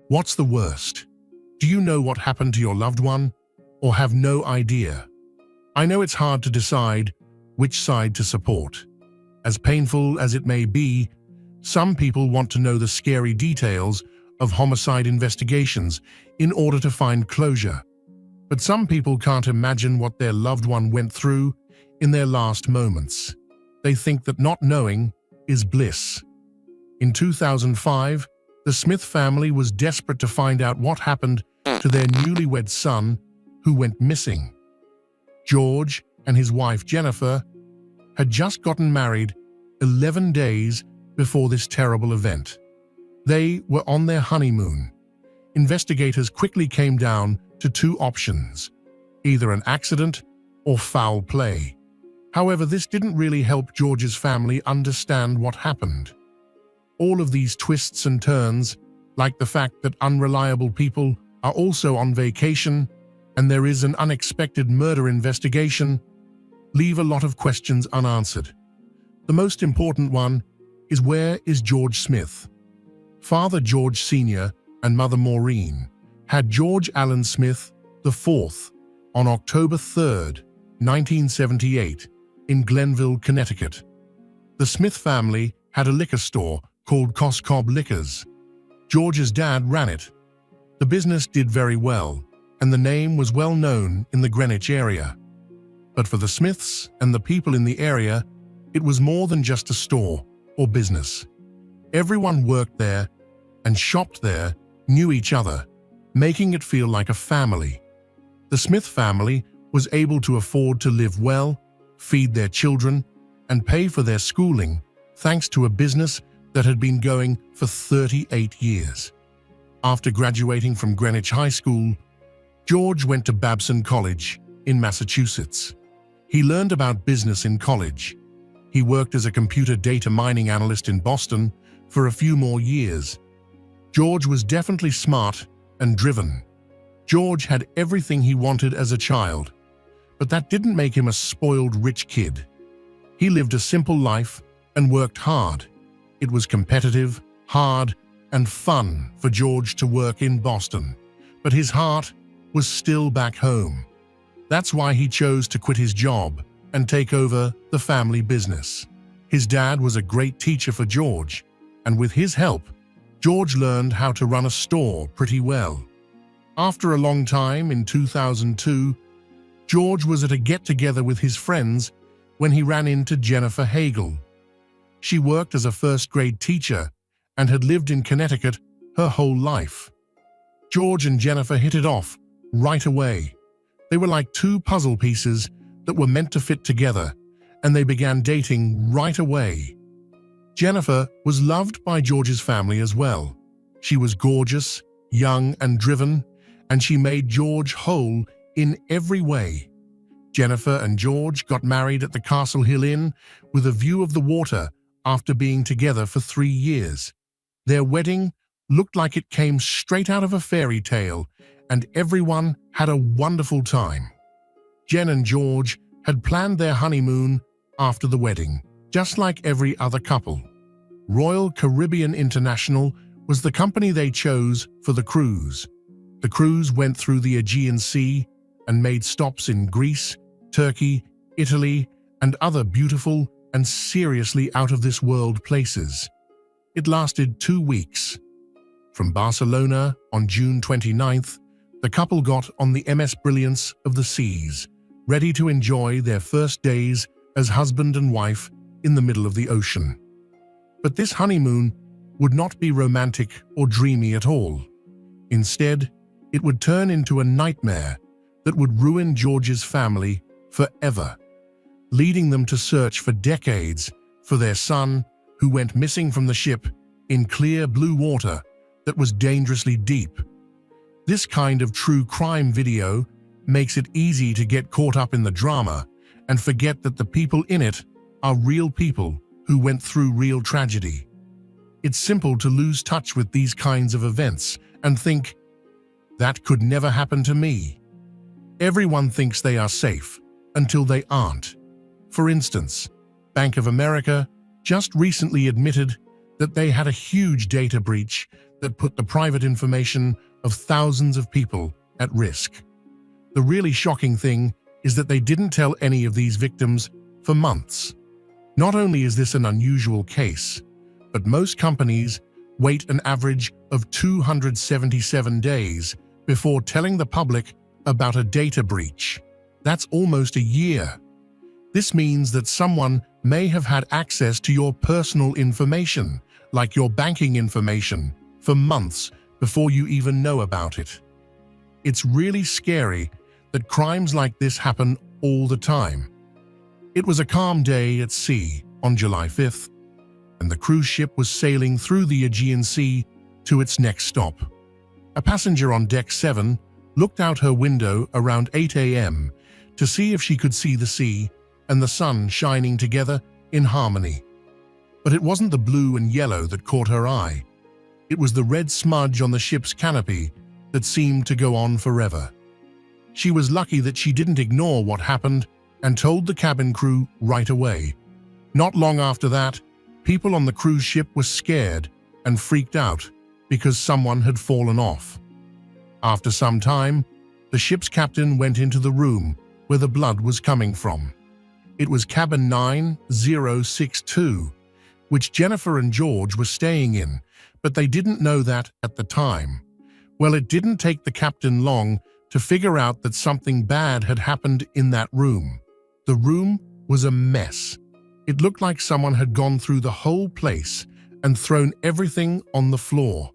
What's the worst? Do you know what happened to your loved one, or have no idea? I know it's hard to decide which side to support. As painful as it may be, some people want to know the scary details of homicide investigations in order to find closure. But some people can't imagine what their loved one went through in their last moments. They think that not knowing is bliss. In 2005, the Smith family was desperate to find out what happened to their newlywed son who went missing. George and his wife Jennifer had just gotten married 11 days before this terrible event. They were on their honeymoon. Investigators quickly came down to two options: either an accident or foul play. However, this didn't really help George's family understand what happened. All of these twists and turns, like the fact that unreliable people are also on vacation and there is an unexpected murder investigation, leave a lot of questions unanswered. The most important one is, where is George Smith? Father George Sr. and Mother Maureen had George Allen Smith IV on October 3, 1978, in Glenville, Connecticut. The Smith family had a liquor store called Coscob Liquors. George's dad ran it. The business did very well, and the name was well known in the Greenwich area. But for the Smiths and the people in the area, it was more than just a store or business. Everyone worked there and shopped there, knew each other, making it feel like a family. The Smith family was able to afford to live well, feed their children, and pay for their schooling thanks to a business that had been going for 38 years. After graduating from Greenwich High School, George went to Babson College in Massachusetts. He learned about business in college. He worked as a computer data mining analyst in Boston for a few more years. George was definitely smart and driven. George had everything he wanted as a child, but that didn't make him a spoiled rich kid. He lived a simple life and worked hard. It was competitive, hard, and fun for George to work in Boston, but his heart was still back home. That's why he chose to quit his job and take over the family business. His dad was a great teacher for George, and with his help, George learned how to run a store pretty well. After a long time, in 2002, George was at a get-together with his friends when he ran into Jennifer Hagel. She worked as a first-grade teacher and had lived in Connecticut her whole life. George and Jennifer hit it off right away. They were like two puzzle pieces that were meant to fit together, and they began dating right away. Jennifer was loved by George's family as well. She was gorgeous, young, and driven, and she made George whole in every way. Jennifer and George got married at the Castle Hill Inn with a view of the water after being together for 3 years. Their wedding looked like it came straight out of a fairy tale, and everyone had a wonderful time. Jen and George had planned their honeymoon after the wedding, just like every other couple. Royal Caribbean International was the company they chose for the cruise. The cruise went through the Aegean Sea and made stops in Greece, Turkey, Italy, and other beautiful and seriously out-of-this-world places. It lasted 2 weeks. From Barcelona on June 29th, the couple got on the MS Brilliance of the Seas, ready to enjoy their first days as husband and wife in the middle of the ocean. But this honeymoon would not be romantic or dreamy at all. Instead, it would turn into a nightmare that would ruin George's family forever, leading them to search for decades for their son, who went missing from the ship in clear blue water that was dangerously deep. This kind of true crime video makes it easy to get caught up in the drama and forget that the people in it are real people who went through real tragedy. It's simple to lose touch with these kinds of events and think, that could never happen to me. Everyone thinks they are safe until they aren't. For instance, Bank of America just recently admitted that they had a huge data breach that put the private information of thousands of people at risk. The really shocking thing is that they didn't tell any of these victims for months. Not only is this an unusual case, but most companies wait an average of 277 days before telling the public about a data breach. That's almost a year. This means that someone may have had access to your personal information, like your banking information, for months before you even know about it. It's really scary that crimes like this happen all the time. It was a calm day at sea on July 5th, and the cruise ship was sailing through the Aegean Sea to its next stop. A passenger on deck 7 looked out her window around 8 a.m. to see if she could see the sea and the sun shining together in harmony. But it wasn't the blue and yellow that caught her eye. It was the red smudge on the ship's canopy that seemed to go on forever. She was lucky that she didn't ignore what happened and told the cabin crew right away. Not long after that, people on the cruise ship were scared and freaked out because someone had fallen off. After some time, the ship's captain went into the room where the blood was coming from. It was cabin 9062, which Jennifer and George were staying in, but they didn't know that at the time. Well, it didn't take the captain long to figure out that something bad had happened in that room. The room was a mess. It looked like someone had gone through the whole place and thrown everything on the floor.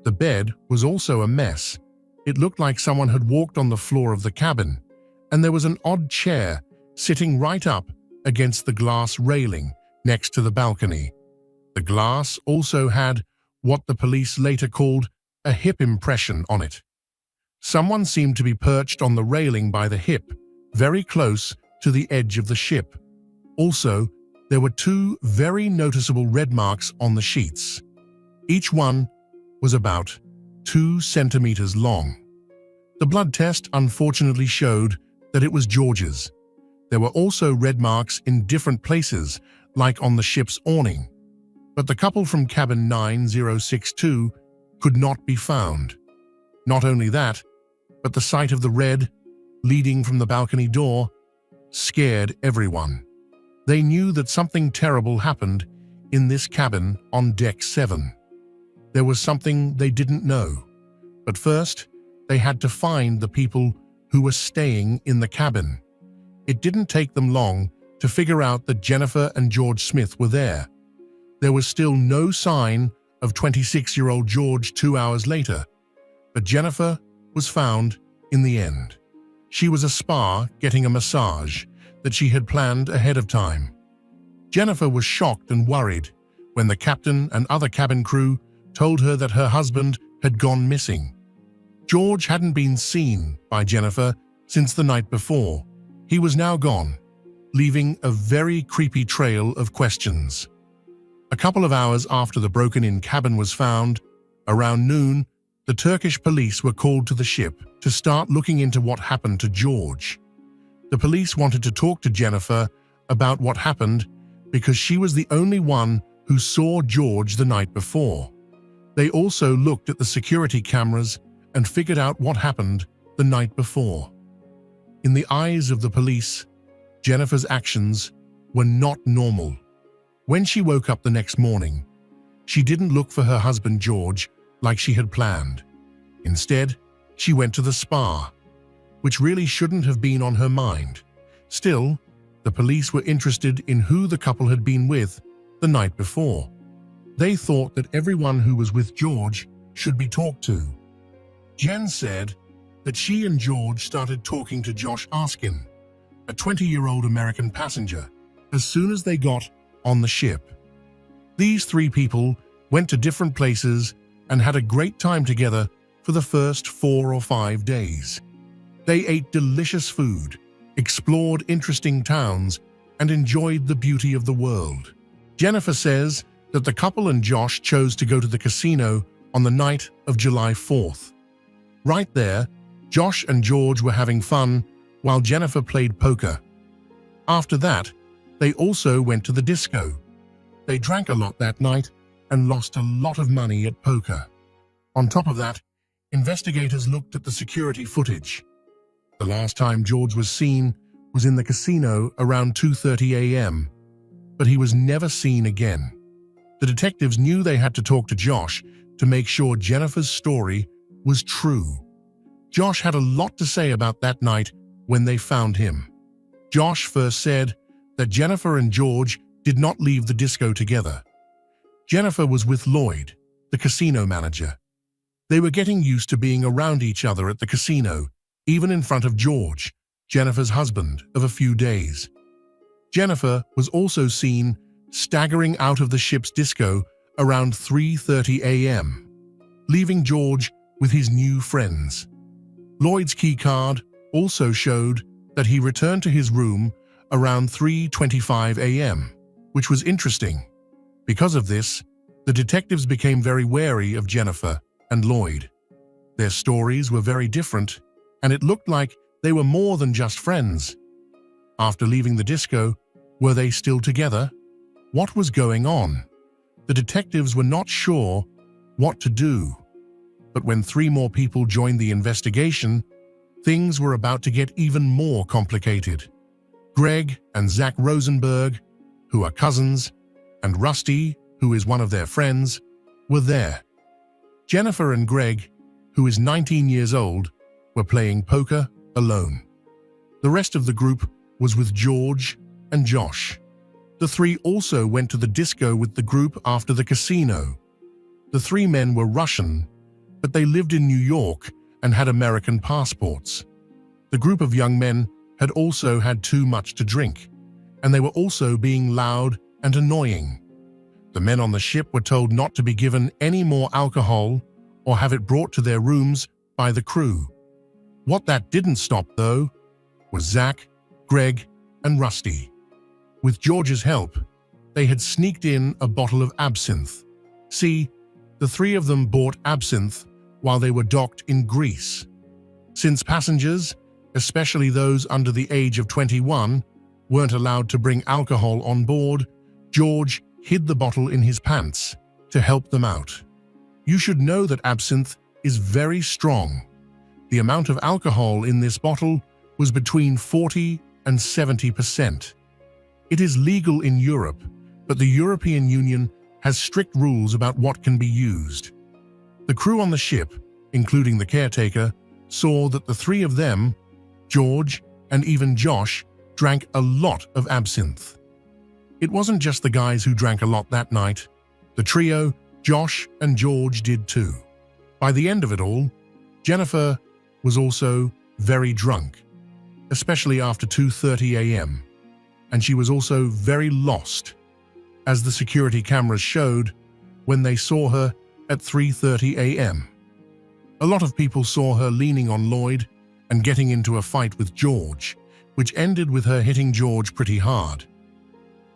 The bed was also a mess. It looked like someone had walked on the floor of the cabin, and there was an odd chair sitting right up against the glass railing next to the balcony. The glass also had what the police later called a hip impression on it. Someone seemed to be perched on the railing by the hip, very close to the edge of the ship. Also, there were 2 very noticeable red marks on the sheets. Each one was about 2 centimeters long. The blood test unfortunately showed that it was George's. There were also red marks in different places, like on the ship's awning. But the couple from cabin 9062 could not be found. Not only that, but the sight of the red leading from the balcony door scared everyone. They knew that something terrible happened in this cabin on deck 7. There was something they didn't know, but first they had to find the people who were staying in the cabin. It didn't take them long to figure out that Jennifer and George Smith were there. There was still no sign of 26-year-old George 2 hours later, but Jennifer was found in the end. She was at a spa getting a massage that she had planned ahead of time. Jennifer was shocked and worried when the captain and other cabin crew told her that her husband had gone missing. George hadn't been seen by Jennifer since the night before. He was now gone, leaving a very creepy trail of questions. A couple of hours after the broken-in cabin was found, around noon, the Turkish police were called to the ship to start looking into what happened to George. The police wanted to talk to Jennifer about what happened because she was the only one who saw George the night before. They also looked at the security cameras and figured out what happened the night before. In the eyes of the police, Jennifer's actions were not normal. When she woke up the next morning, she didn't look for her husband George like she had planned. Instead, she went to the spa, which really shouldn't have been on her mind. Still, the police were interested in who the couple had been with the night before. They thought that everyone who was with George should be talked to. Jen said that she and George started talking to Josh Askin, a 20-year-old American passenger, as soon as they got on the ship. These 3 people went to different places and had a great time together for the first 4 or 5 days. They ate delicious food, explored interesting towns, and enjoyed the beauty of the world. Jennifer says that the couple and Josh chose to go to the casino on the night of July 4th. Right there, Josh and George were having fun while Jennifer played poker. After that, they also went to the disco. They drank a lot that night and lost a lot of money at poker. On top of that, investigators looked at the security footage. The last time George was seen was in the casino around 2:30 a.m., but he was never seen again. The detectives knew they had to talk to Josh to make sure Jennifer's story was true. Josh had a lot to say about that night when they found him. Josh first said that Jennifer and George did not leave the disco together. Jennifer was with Lloyd, the casino manager. They were getting used to being around each other at the casino, even in front of George, Jennifer's husband of a few days. Jennifer was also seen staggering out of the ship's disco around 3:30 a.m., leaving George with his new friends. Lloyd's key card also showed that he returned to his room around 3:25 a.m., which was interesting. Because of this, the detectives became very wary of Jennifer and Lloyd. Their stories were very different, and it looked like they were more than just friends. After leaving the disco, were they still together? What was going on? The detectives were not sure what to do. But when 3 more people joined the investigation, things were about to get even more complicated. Greg and Zach Rosenberg, who are cousins, and Rusty, who is one of their friends, were there. Jennifer and Greg, who is 19 years old, were playing poker alone. The rest of the group was with George and Josh. The 3 also went to the disco with the group after the casino. The 3 men were Russian, but they lived in New York and had American passports. The group of young men had also had too much to drink, and they were also being loud and annoying. The men on the ship were told not to be given any more alcohol or have it brought to their rooms by the crew. What that didn't stop, though, was Zach, Greg, and Rusty. With George's help, they had sneaked in a bottle of absinthe. See, the 3 of them bought absinthe while they were docked in Greece. Since passengers, especially those under the age of 21, weren't allowed to bring alcohol on board, George hid the bottle in his pants to help them out. You should know that absinthe is very strong. The amount of alcohol in this bottle was between 40 and 70%. It is legal in Europe, but the European Union has strict rules about what can be used. The crew on the ship, including the caretaker, saw that the 3 of them, George and even Josh, drank a lot of absinthe. It wasn't just the guys who drank a lot that night. The trio, Josh and George, did too. By the end of it all, Jennifer was also very drunk, especially after 2:30 a.m., and she was also very lost, as the security cameras showed when they saw her at 3:30 a.m. A lot of people saw her leaning on Lloyd and getting into a fight with George, which ended with her hitting George pretty hard.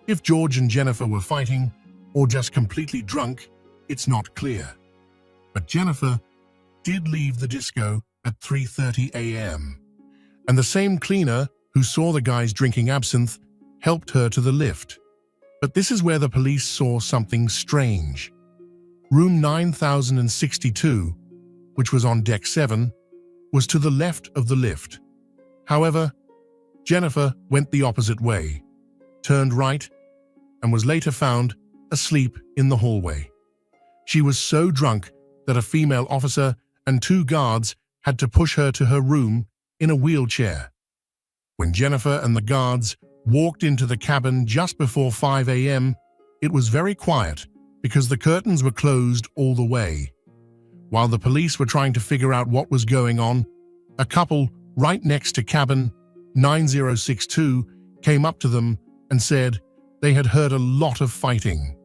If George and Jennifer were fighting or just completely drunk, it's not clear. But Jennifer did leave the disco at 3:30 a.m., and the same cleaner who saw the guys drinking absinthe helped her to the lift. But this is where the police saw something strange. Room 9062, which was on deck 7, was to the left of the lift. However, Jennifer went the opposite way, turned right, and was later found asleep in the hallway. She was so drunk that a female officer and 2 guards had to push her to her room in a wheelchair. When Jennifer and the guards walked into the cabin just before 5 a.m., it was very quiet because the curtains were closed all the way. While the police were trying to figure out what was going on, a couple right next to cabin 9062 came up to them and said they had heard a lot of fighting.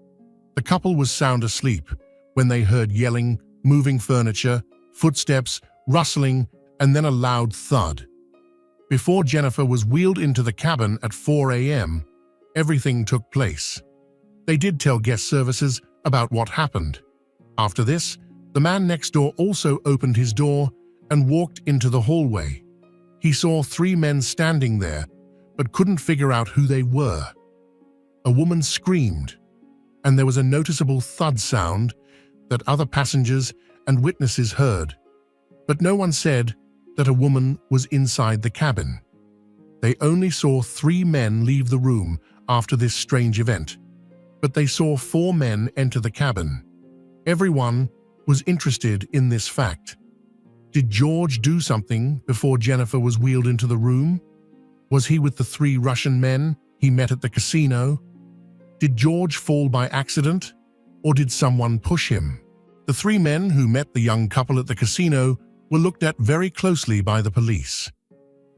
The couple was sound asleep when they heard yelling, moving furniture, footsteps, rustling, and then a loud thud. Before Jennifer was wheeled into the cabin at 4 a.m., everything took place. They did tell guest services about what happened. After this, the man next door also opened his door and walked into the hallway. He saw 3 men standing there, but couldn't figure out who they were. A woman screamed, and there was a noticeable thud sound that other passengers and witnesses heard, but no one said that a woman was inside the cabin. They only saw 3 men leave the room after this strange event, but they saw 4 men enter the cabin. Everyone was interested in this fact. Did George do something before Jennifer was wheeled into the room? Was he with the 3 Russian men he met at the casino? Did George fall by accident, or did someone push him? The 3 men who met the young couple at the casino were looked at very closely by the police.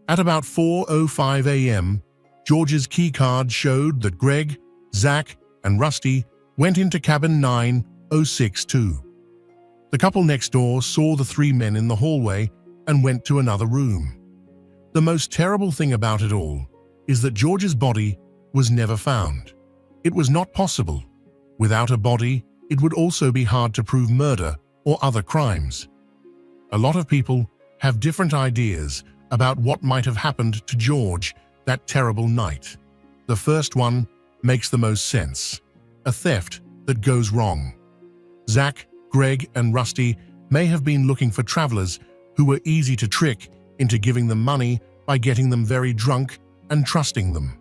At about 4:05 a.m., George's keycard showed that Greg, Zach, and Rusty went into cabin 9062. The couple next door saw the 3 men in the hallway and went to another room. The most terrible thing about it all is that George's body was never found. It was not possible. Without a body, it would also be hard to prove murder or other crimes. A lot of people have different ideas about what might have happened to George that terrible night. The first one makes the most sense: a theft that goes wrong. Zach, Greg, and Rusty may have been looking for travelers who were easy to trick into giving them money by getting them very drunk and trusting them.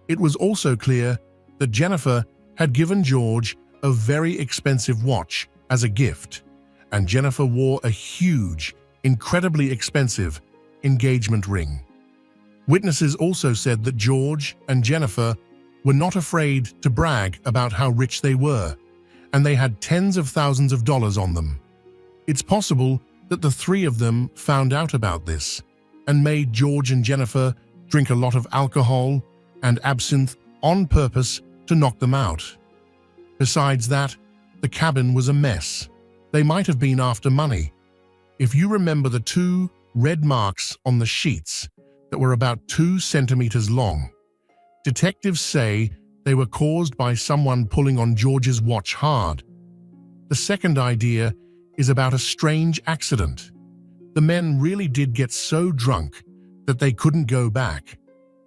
It was also clear that Jennifer had given George a very expensive watch as a gift, and Jennifer wore a huge, incredibly expensive engagement ring. Witnesses also said that George and Jennifer were not afraid to brag about how rich they were, and they had tens of thousands of dollars on them. It's possible that the 3 of them found out about this and made George and Jennifer drink a lot of alcohol and absinthe on purpose to knock them out. Besides that, the cabin was a mess. They might have been after money. If you remember the 2 red marks on the sheets that were about 2 centimeters long, detectives say they were caused by someone pulling on George's watch hard. The second idea is about a strange accident. The men really did get so drunk that they couldn't go back.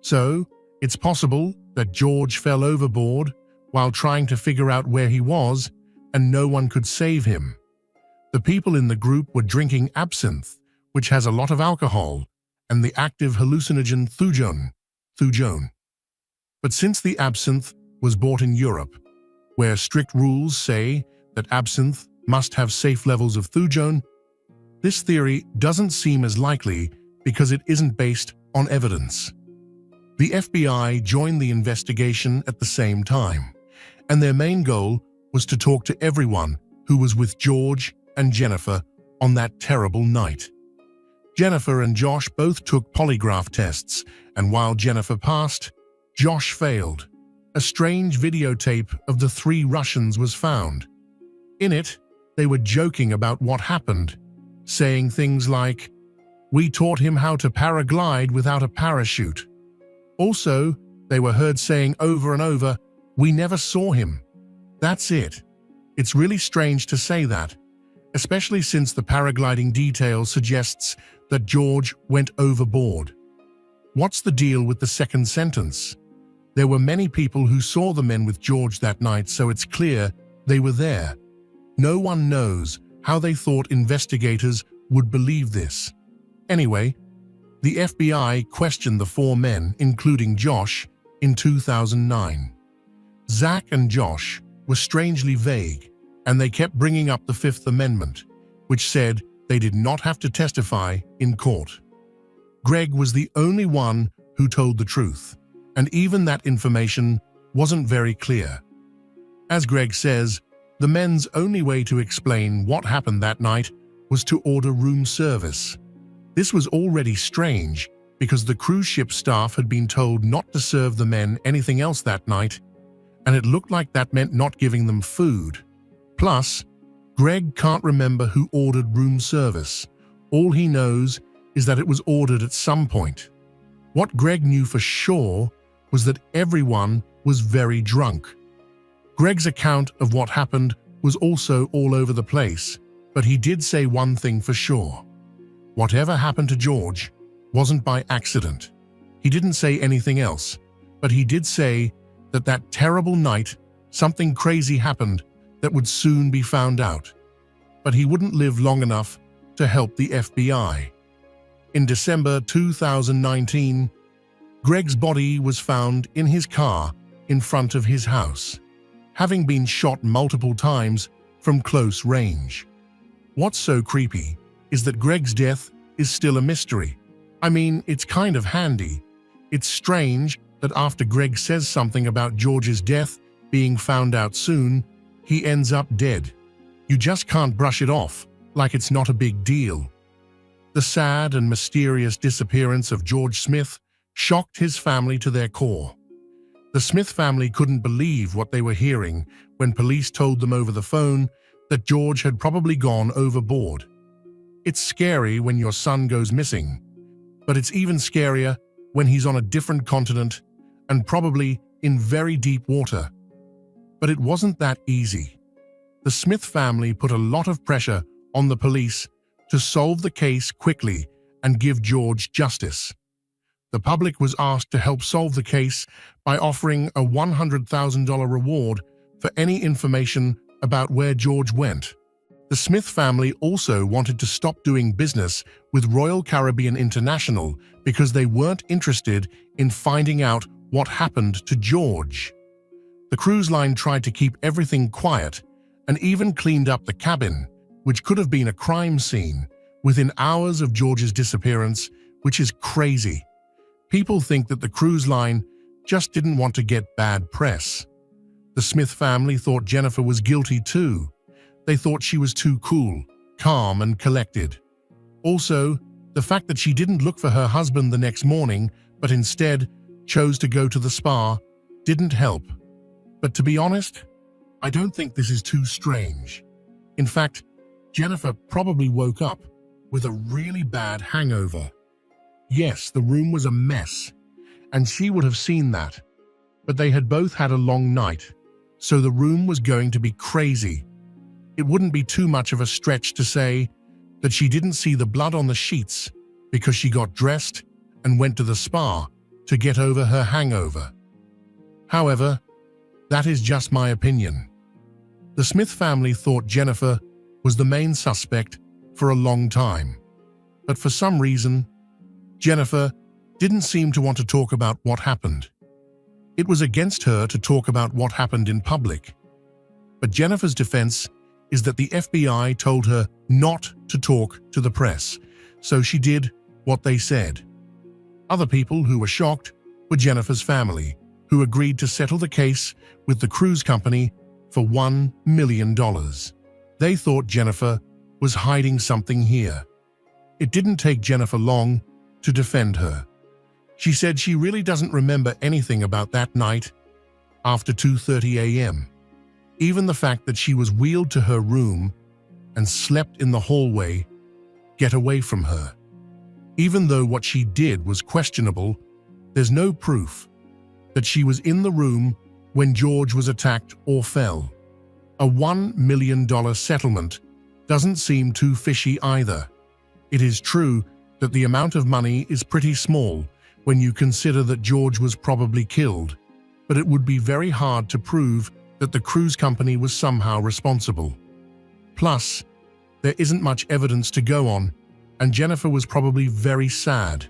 So, it's possible that George fell overboard while trying to figure out where he was, and no one could save him. The people in the group were drinking absinthe, which has a lot of alcohol, and the active hallucinogen thujone. But since the absinthe was bought in Europe, where strict rules say that absinthe must have safe levels of thujone, this theory doesn't seem as likely because it isn't based on evidence. The FBI joined the investigation at the same time, and their main goal was to talk to everyone who was with George and Jennifer on that terrible night. Jennifer and Josh both took polygraph tests, and while Jennifer passed, Josh failed. A strange videotape of the 3 Russians was found. In it, they were joking about what happened, saying things like, "We taught him how to paraglide without a parachute." Also, they were heard saying over and over, "We never saw him." That's it. It's really strange to say that, especially since the paragliding detail suggests that George went overboard. What's the deal with the second sentence? There were many people who saw the men with George that night, so it's clear they were there. No one knows how they thought investigators would believe this. Anyway, the FBI questioned the 4 men, including Josh, in 2009. Zach and Josh were strangely vague, and they kept bringing up the Fifth Amendment, which said they did not have to testify in court. Greg was the only one who told the truth, and even that information wasn't very clear. As Greg says, the men's only way to explain what happened that night was to order room service. This was already strange because the cruise ship staff had been told not to serve the men anything else that night, and it looked like that meant not giving them food. Plus, Greg can't remember who ordered room service. All he knows is that it was ordered at some point. What Greg knew for sure was that everyone was very drunk. Greg's account of what happened was also all over the place, but he did say one thing for sure. Whatever happened to George wasn't by accident. He didn't say anything else, but he did say that that terrible night, something crazy happened that would soon be found out. but he wouldn't live long enough to help the FBI. In December 2019, Greg's body was found in his car in front of his house, having been shot multiple times from close range. What's so creepy is that Greg's death is still a mystery. I mean, it's kind of handy. It's strange that after Greg says something about George's death being found out soon, he ends up dead. You just can't brush it off like it's not a big deal. The sad and mysterious disappearance of George Smith shocked his family to their core. The Smith family couldn't believe what they were hearing when police told them over the phone that George had probably gone overboard. It's scary when your son goes missing, but it's even scarier when he's on a different continent and probably in very deep water. But it wasn't that easy. The Smith family put a lot of pressure on the police to solve the case quickly and give George justice. The public was asked to help solve the case by offering a $100,000 reward for any information about where George went. The Smith family also wanted to stop doing business with Royal Caribbean International because they weren't interested in finding out what happened to George. The cruise line tried to keep everything quiet and even cleaned up the cabin, which could have been a crime scene, within hours of George's disappearance, which is crazy. People think that the cruise line just didn't want to get bad press. The Smith family thought Jennifer was guilty too. They thought she was too cool, calm, and collected. Also, the fact that she didn't look for her husband the next morning, but instead chose to go to the spa, didn't help. But to be honest, I don't think this is too strange. In fact, Jennifer probably woke up with a really bad hangover. Yes, the room was a mess, and she would have seen that. But they had both had a long night, so the room was going to be crazy. It wouldn't be too much of a stretch to say that she didn't see the blood on the sheets because she got dressed and went to the spa to get over her hangover. However, that is just my opinion. The Smith family thought Jennifer was the main suspect for a long time, but for some reason, Jennifer didn't seem to want to talk about what happened. It was against her to talk about what happened in public. But Jennifer's defense is that the FBI told her not to talk to the press, so she did what they said. Other people who were shocked were Jennifer's family, who agreed to settle the case with the cruise company for $1 million. They thought Jennifer was hiding something here. It didn't take Jennifer long to defend her. She said she really doesn't remember anything about that night after 2:30 a.m. Even the fact that she was wheeled to her room and slept in the hallway get away from her. Even though what she did was questionable, there's no proof that she was in the room when George was attacked or fell. A $1 million settlement doesn't seem too fishy either. It is true that the amount of money is pretty small when you consider that George was probably killed, but it would be very hard to prove that the cruise company was somehow responsible. Plus, there isn't much evidence to go on, and Jennifer was probably very sad.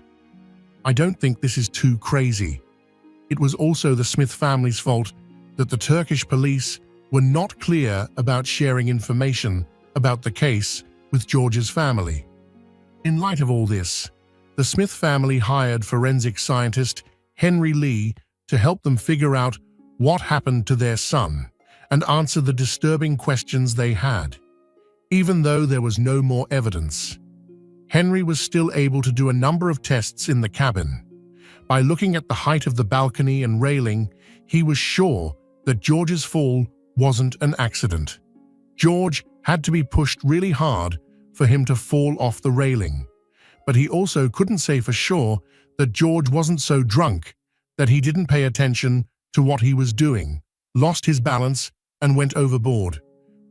I don't think this is too crazy. It was also the Smith family's fault that the Turkish police were not clear about sharing information about the case with George's family. In light of all this, the Smith family hired forensic scientist Henry Lee to help them figure out what happened to their son and answer the disturbing questions they had. Even though there was no more evidence, Henry was still able to do a number of tests in the cabin. By looking at the height of the balcony and railing, he was sure that George's fall wasn't an accident. George had to be pushed really hard for him to fall off the railing, but he also couldn't say for sure that George wasn't so drunk that he didn't pay attention to what he was doing, lost his balance, and went overboard,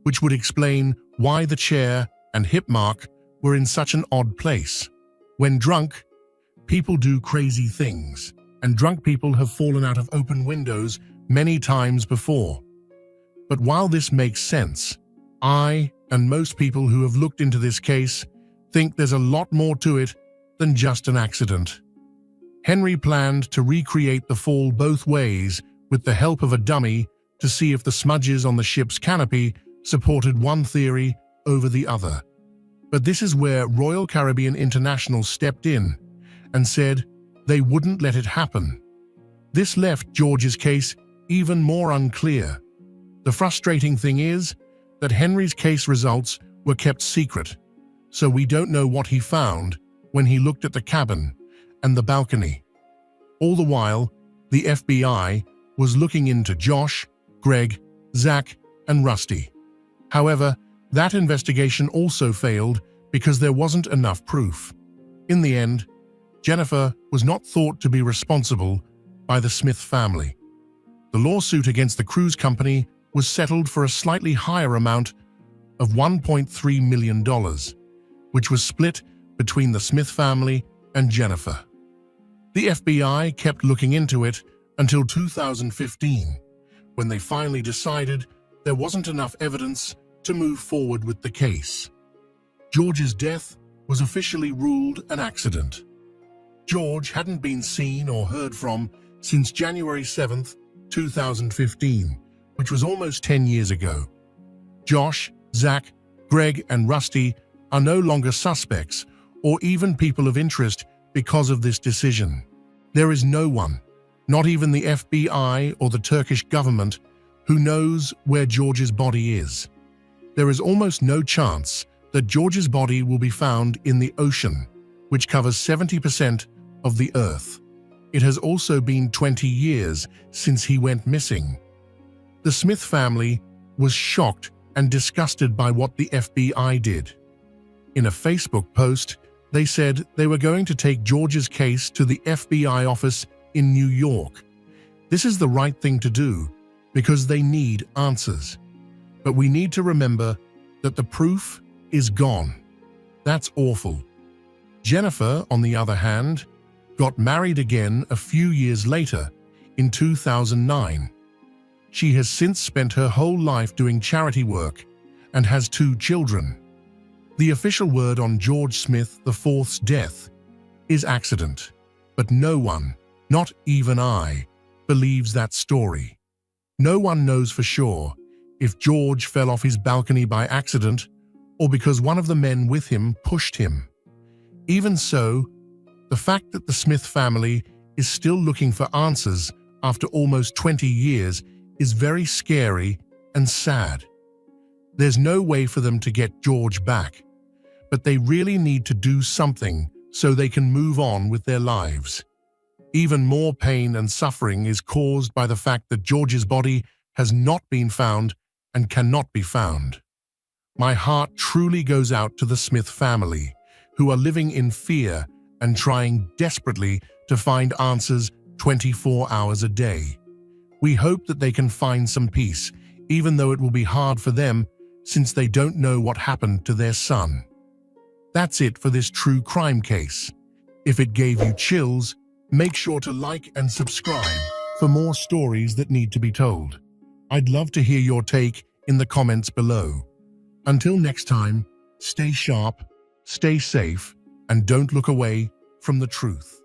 which would explain why the chair and hip mark were in such an odd place. When drunk, people do crazy things, and drunk people have fallen out of open windows many times before. But while this makes sense, I and most people who have looked into this case think there's a lot more to it than just an accident. Henry planned to recreate the fall both ways with the help of a dummy to see if the smudges on the ship's canopy supported one theory over the other. But this is where Royal Caribbean International stepped in and said they wouldn't let it happen. This left George's case even more unclear. The frustrating thing is that Henry's case results were kept secret, so we don't know what he found when he looked at the cabin and the balcony. All the while, the FBI was looking into Josh, Greg, Zach, and Rusty. However, that investigation also failed because there wasn't enough proof. In the end, Jennifer was not thought to be responsible by the Smith family. The lawsuit against the cruise company was settled for a slightly higher amount of $1.3 million, which was split between the Smith family and Jennifer. The FBI kept looking into it until 2015, when they finally decided there wasn't enough evidence to move forward with the case. George's death was officially ruled an accident. George hadn't been seen or heard from since January 7, 2015, which was almost 10 years ago. Josh, Zach, Greg, and Rusty are no longer suspects or even people of interest because of this decision. There is no one, not even the FBI or the Turkish government, who knows where George's body is. There is almost no chance that George's body will be found in the ocean, which covers 70% of the Earth. It has also been 20 years since he went missing. The Smith family was shocked and disgusted by what the FBI did. In a Facebook post, they said they were going to take George's case to the FBI office in New York. This is the right thing to do because they need answers. But we need to remember that the proof is gone. That's awful. Jennifer, on the other hand, got married again a few years later, in 2009. She has since spent her whole life doing charity work and has 2 children. The official word on George Smith IV's death is accident, but no one, not even I, believes that story. No one knows for sure if George fell off his balcony by accident or because one of the men with him pushed him. Even so, the fact that the Smith family is still looking for answers after almost 20 years is very scary and sad. There's no way for them to get George back, but they really need to do something so they can move on with their lives. Even more pain and suffering is caused by the fact that George's body has not been found and cannot be found. My heart truly goes out to the Smith family, who are living in fear and trying desperately to find answers 24 hours a day. We hope that they can find some peace, even though it will be hard for them since they don't know what happened to their son. That's it for this true crime case. If it gave you chills, make sure to like and subscribe for more stories that need to be told. I'd love to hear your take in the comments below. Until next time, stay sharp, stay safe, and don't look away from the truth.